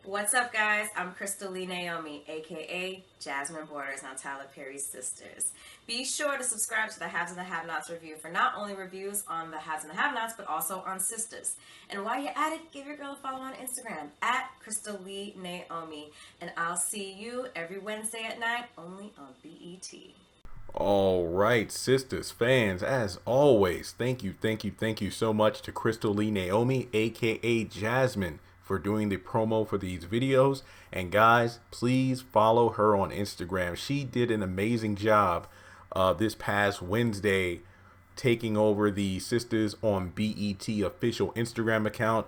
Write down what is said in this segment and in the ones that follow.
What's up, guys? I'm Crystal Lee Naomi, aka Jasmine Borders on Tyler Perry's Sisters. Be sure to subscribe to the Haves and the Have-Nots review for not only reviews on the Haves and the Have-Nots, but also on Sisters. And while you're at it, give your girl a follow on Instagram at Crystal Lee Naomi. And I'll see you every Wednesday at 9, only on BET. All right, sisters, fans, as always, thank you so much to Crystal Lee Naomi, aka Jasmine, for doing the promo for these videos. And guys, please follow her on Instagram. She did an amazing job this past Wednesday taking over the Sisters on BET official Instagram account.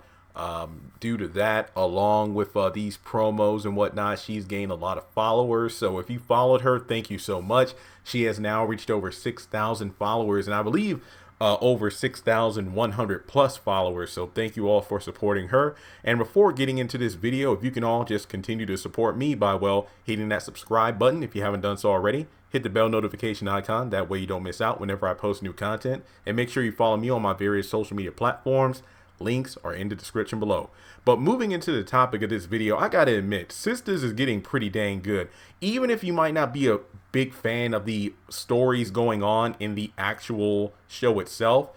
Due to that, along with these promos and whatnot, she's gained a lot of followers. So if you followed her, thank you so much. She has now reached over 6,000 followers, and I believe over 6,100 plus followers. So thank you all for supporting her. And before getting into this video, if you can all just continue to support me by, well, hitting that subscribe button if you haven't done so already. Hit the bell notification icon. That way you don't miss out whenever I post new content. And make sure you follow me on my various social media platforms. Links are in the description below. But moving into the topic of this video, I gotta admit, Sisters is getting pretty dang good. Even if you might not be a big fan of the stories going on in the actual show itself,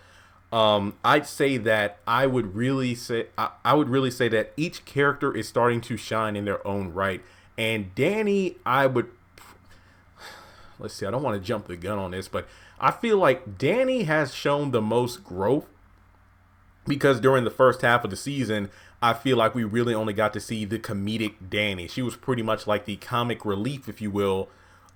I'd say that I would really say that each character is starting to shine in their own right. And Danni, let's see, I don't want to jump the gun on this, but I feel like Danni has shown the most growth. Because during the first half of the season, I feel like we really only got to see the comedic Danni. She was pretty much like the comic relief, if you will,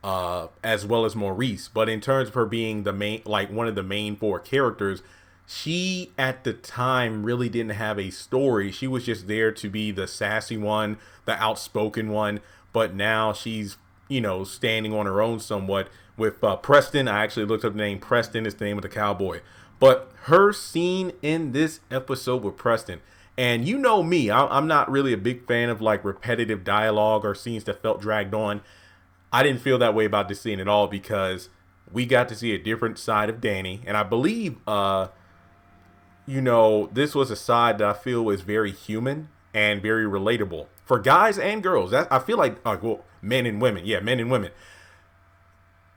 as well as Maurice. But in terms of her being the main, like one of the main four characters, she at the time really didn't have a story. She was just there to be the sassy one, the outspoken one. But now she's, standing on her own somewhat with Preston. I actually looked up the name. Preston is the name of the cowboy. But her scene in this episode with Preston, and you know me, I'm not really a big fan of like repetitive dialogue or scenes that felt dragged on. I didn't feel that way about this scene at all because we got to see a different side of Danni. And I believe, this was a side that I feel was very human and very relatable for guys and girls. I feel like, men and women. Yeah, men and women.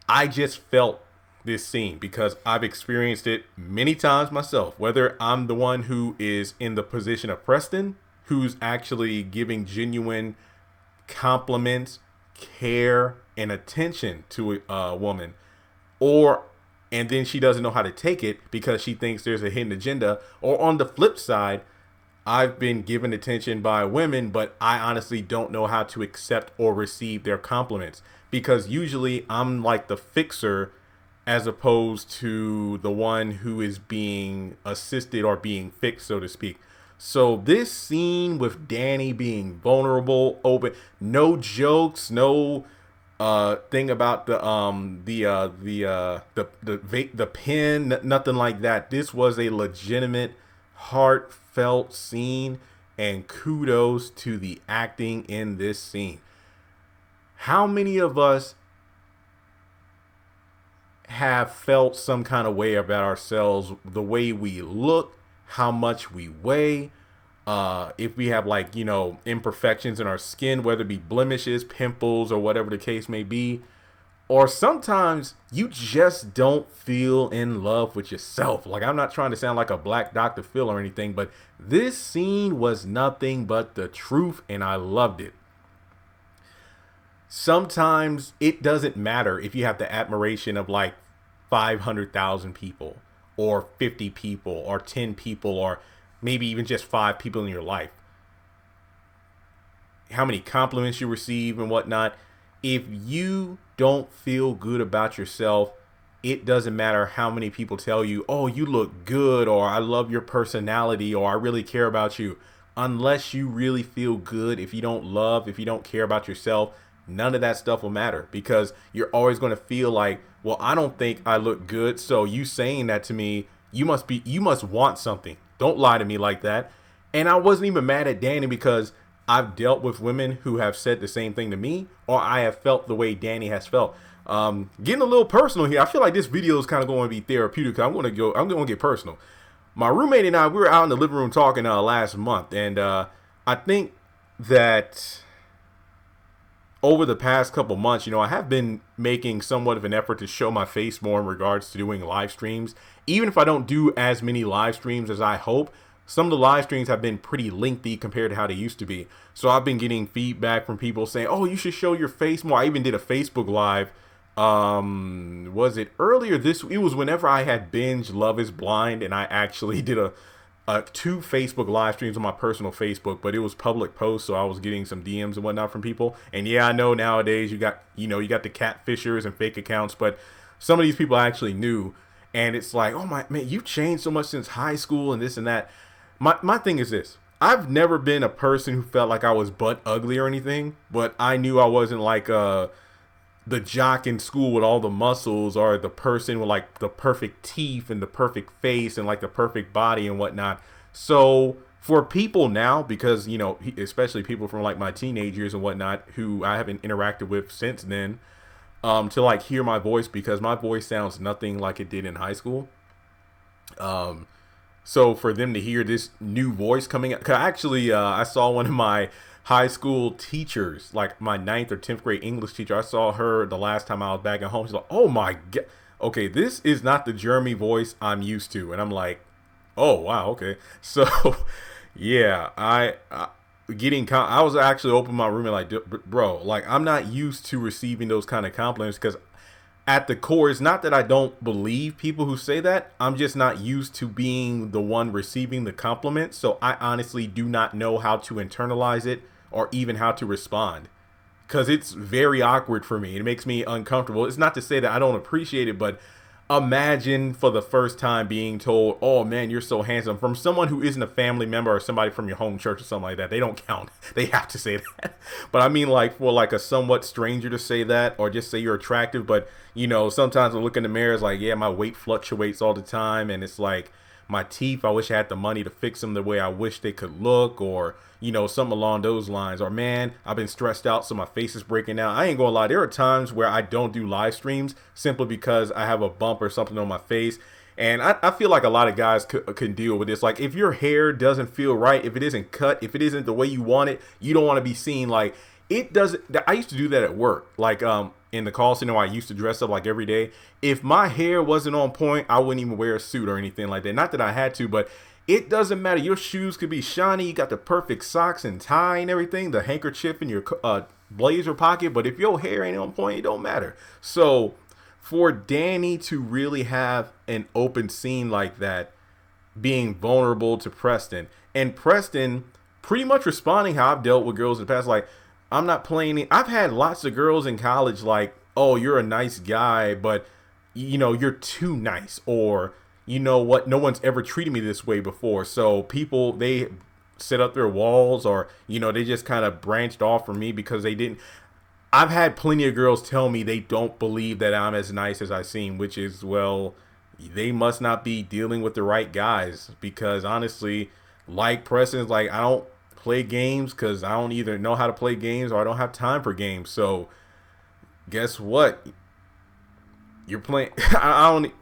I just felt this scene because I've experienced it many times myself, whether I'm the one who is in the position of Preston, who's actually giving genuine compliments, care, and attention to a woman, and then she doesn't know how to take it because she thinks there's a hidden agenda, or on the flip side, I've been given attention by women, but I honestly don't know how to accept or receive their compliments because usually I'm like the fixer as opposed to the one who is being assisted or being fixed, so to speak. So this scene with Danni being vulnerable, open, no jokes, no thing about the pen, nothing like that. This was a legitimate, heartfelt scene, and kudos to the acting in this scene. How many of us have felt some kind of way about ourselves, the way we look, how much we weigh, if we have imperfections in our skin, whether it be blemishes, pimples, or whatever the case may be, or sometimes you just don't feel in love with yourself. Like, I'm not trying to sound like a black Dr. Phil or anything, but this scene was nothing but the truth, and I loved it. Sometimes it doesn't matter if you have the admiration of like 500,000 people or 50 people or 10 people or maybe even just 5 people in your life. How many compliments you receive and whatnot. If you don't feel good about yourself, it doesn't matter how many people tell you, oh, you look good, or I love your personality, or I really care about you. Unless you really feel good, if you don't care about yourself, none of that stuff will matter because you're always going to feel like, well, I don't think I look good. So you saying that to me, you must want something. Don't lie to me like that. And I wasn't even mad at Danni because I've dealt with women who have said the same thing to me, or I have felt the way Danni has felt. Getting a little personal here. I feel like this video is kind of going to be therapeutic. I'm going to get personal. My roommate and I, we were out in the living room talking last month, and I think that over the past couple months, I have been making somewhat of an effort to show my face more in regards to doing live streams. Even if I don't do as many live streams as I hope, some of the live streams have been pretty lengthy compared to how they used to be. So I've been getting feedback from people saying, "Oh, you should show your face more." I even did a Facebook live. Was it earlier this? It was whenever I had binge Love Is Blind, and I actually did a two Facebook live streams on my personal Facebook, but it was public posts, so I was getting some DMs and whatnot from people. And yeah, I know nowadays you got the catfishers and fake accounts, but some of these people I actually knew, and it's like, oh my man, you changed so much since high school and this and that. My thing is this: I've never been a person who felt like I was butt ugly or anything, but I knew I wasn't like the jock in school with all the muscles, or the person with like the perfect teeth and the perfect face and like the perfect body and whatnot. So for people now, because especially people from like my teenage years and whatnot who I haven't interacted with since then, to like hear my voice, because my voice sounds nothing like it did in high school. So for them to hear this new voice coming out, 'cause actually I saw one of my high school teachers, like my 9th or 10th grade English teacher. I saw her the last time I was back at home. She's like, "Oh my god, okay, this is not the Jeremy voice I'm used to." And I'm like, "Oh wow, okay." So yeah, I was actually opening my room and like, bro, like I'm not used to receiving those kind of compliments, because at the core, it's not that I don't believe people who say that. I'm just not used to being the one receiving the compliment. So I honestly do not know how to internalize it or even how to respond, because it's very awkward for me. It makes me uncomfortable. It's not to say that I don't appreciate it, but imagine for the first time being told, "Oh man, you're so handsome," from someone who isn't a family member or somebody from your home church or something like that. They don't count. They have to say that. But I mean, like, for like a somewhat stranger to say that, or just say you're attractive. But sometimes I look in the mirror, it's like, yeah, my weight fluctuates all the time, and it's like my teeth, I wish I had the money to fix them the way I wish they could look, or something along those lines. Or man, I've been stressed out, so my face is breaking out. I ain't gonna lie, there are times where I don't do live streams simply because I have a bump or something on my face. And I feel like a lot of guys can deal with this. Like, if your hair doesn't feel right, if it isn't cut, if it isn't the way you want it, you don't want to be seen. Like, it doesn't. I used to do that at work. Like, in the call center, I used to dress up like every day. If my hair wasn't on point, I wouldn't even wear a suit or anything like that. Not that I had to, but it doesn't matter. Your shoes could be shiny. You got the perfect socks and tie and everything, the handkerchief in your blazer pocket. But if your hair ain't on point, it don't matter. So for Danni to really have an open scene like that, being vulnerable to Preston, and Preston pretty much responding how I've dealt with girls in the past, like, I'm not playing it. I've had lots of girls in college like, "Oh, you're a nice guy, but you're too nice," or "You know what? No one's ever treated me this way before." So people, they set up their walls, or they just kind of branched off from me because they didn't. I've had plenty of girls tell me they don't believe that I'm as nice as I seem, which is, well, they must not be dealing with the right guys, because honestly, like Preston's, like, I don't play games because I don't either know how to play games or I don't have time for games. So guess what? You're playing. I don't.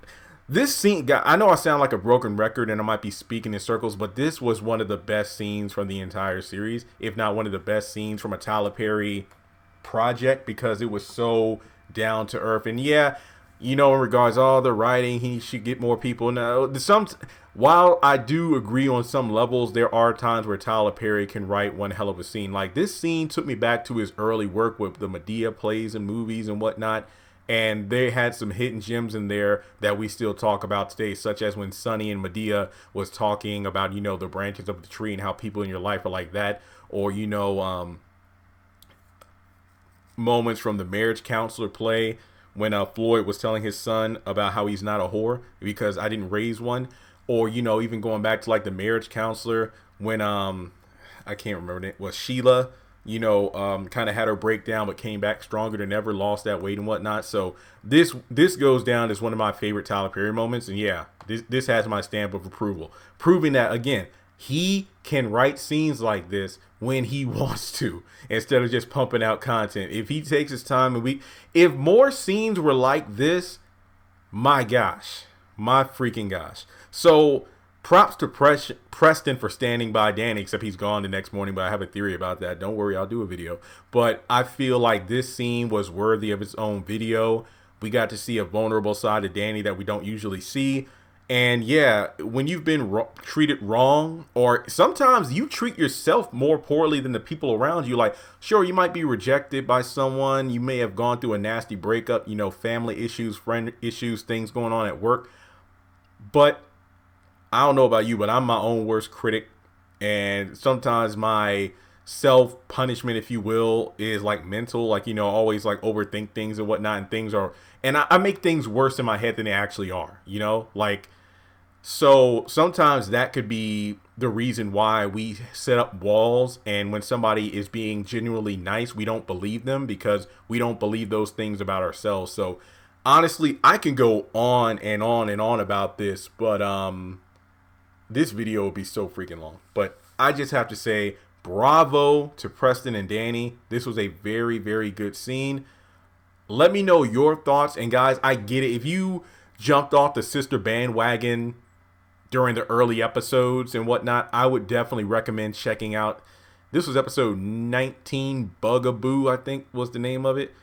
This scene, I know I sound like a broken record and I might be speaking in circles, but this was one of the best scenes from the entire series, if not one of the best scenes from a Tyler Perry project, because it was so down to earth. And yeah, in regards to all the writing, he should get more people. Now, while I do agree on some levels, there are times where Tyler Perry can write one hell of a scene. Like, this scene took me back to his early work with the Madea plays and movies and whatnot. And they had some hidden gems in there that we still talk about today, such as when Sonny and Madea was talking about, the branches of the tree and how people in your life are like that. Or, moments from the marriage counselor play when Floyd was telling his son about how he's not a whore because I didn't raise one. Or, even going back to like the marriage counselor when I can't remember it was Sheila, kind of had her breakdown but came back stronger than ever, lost that weight and whatnot. So this goes down as one of my favorite Tyler Perry moments. And yeah, this has my stamp of approval, proving that, again, he can write scenes like this when he wants to, instead of just pumping out content. If he takes his time, and if more scenes were like this, my gosh, my freaking gosh. So props to Preston for standing by Danny, except he's gone the next morning, but I have a theory about that. Don't worry, I'll do a video. But I feel like this scene was worthy of its own video. We got to see a vulnerable side of Danny that we don't usually see. And yeah, when you've been treated wrong, or sometimes you treat yourself more poorly than the people around you, like, sure, you might be rejected by someone. You may have gone through a nasty breakup, you know, family issues, friend issues, things going on at work. But I don't know about you, but I'm my own worst critic. And sometimes my self punishment, if you will, is like mental, like, you know, always like overthink things and whatnot. And things are, and I make things worse in my head than they actually are, you know, like, so sometimes that could be the reason why we set up walls. And when somebody is being genuinely nice, we don't believe them because we don't believe those things about ourselves. So honestly, I can go on and on and on about this, but this video will be so freaking long. But I just have to say bravo to Preston and Danny. This was a very, very good scene. Let me know your thoughts. And guys, I get it. If you jumped off the sister bandwagon during the early episodes and whatnot, I would definitely recommend checking out. This was episode 19, Bugaboo, I think was the name of it.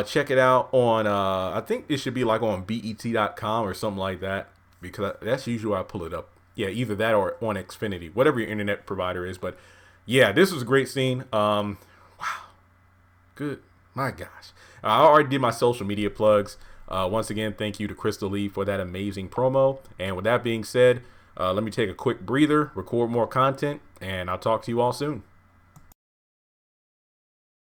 Check it out on, I think it should be like on BET.com or something like that, because that's usually where I pull it up. Yeah, either that or on Xfinity, whatever your internet provider is. But yeah, this was a great scene. Wow. Good. My gosh. I already did my social media plugs. Once again, thank you to Crystal Lee for that amazing promo. And with that being said, let me take a quick breather, record more content, and I'll talk to you all soon.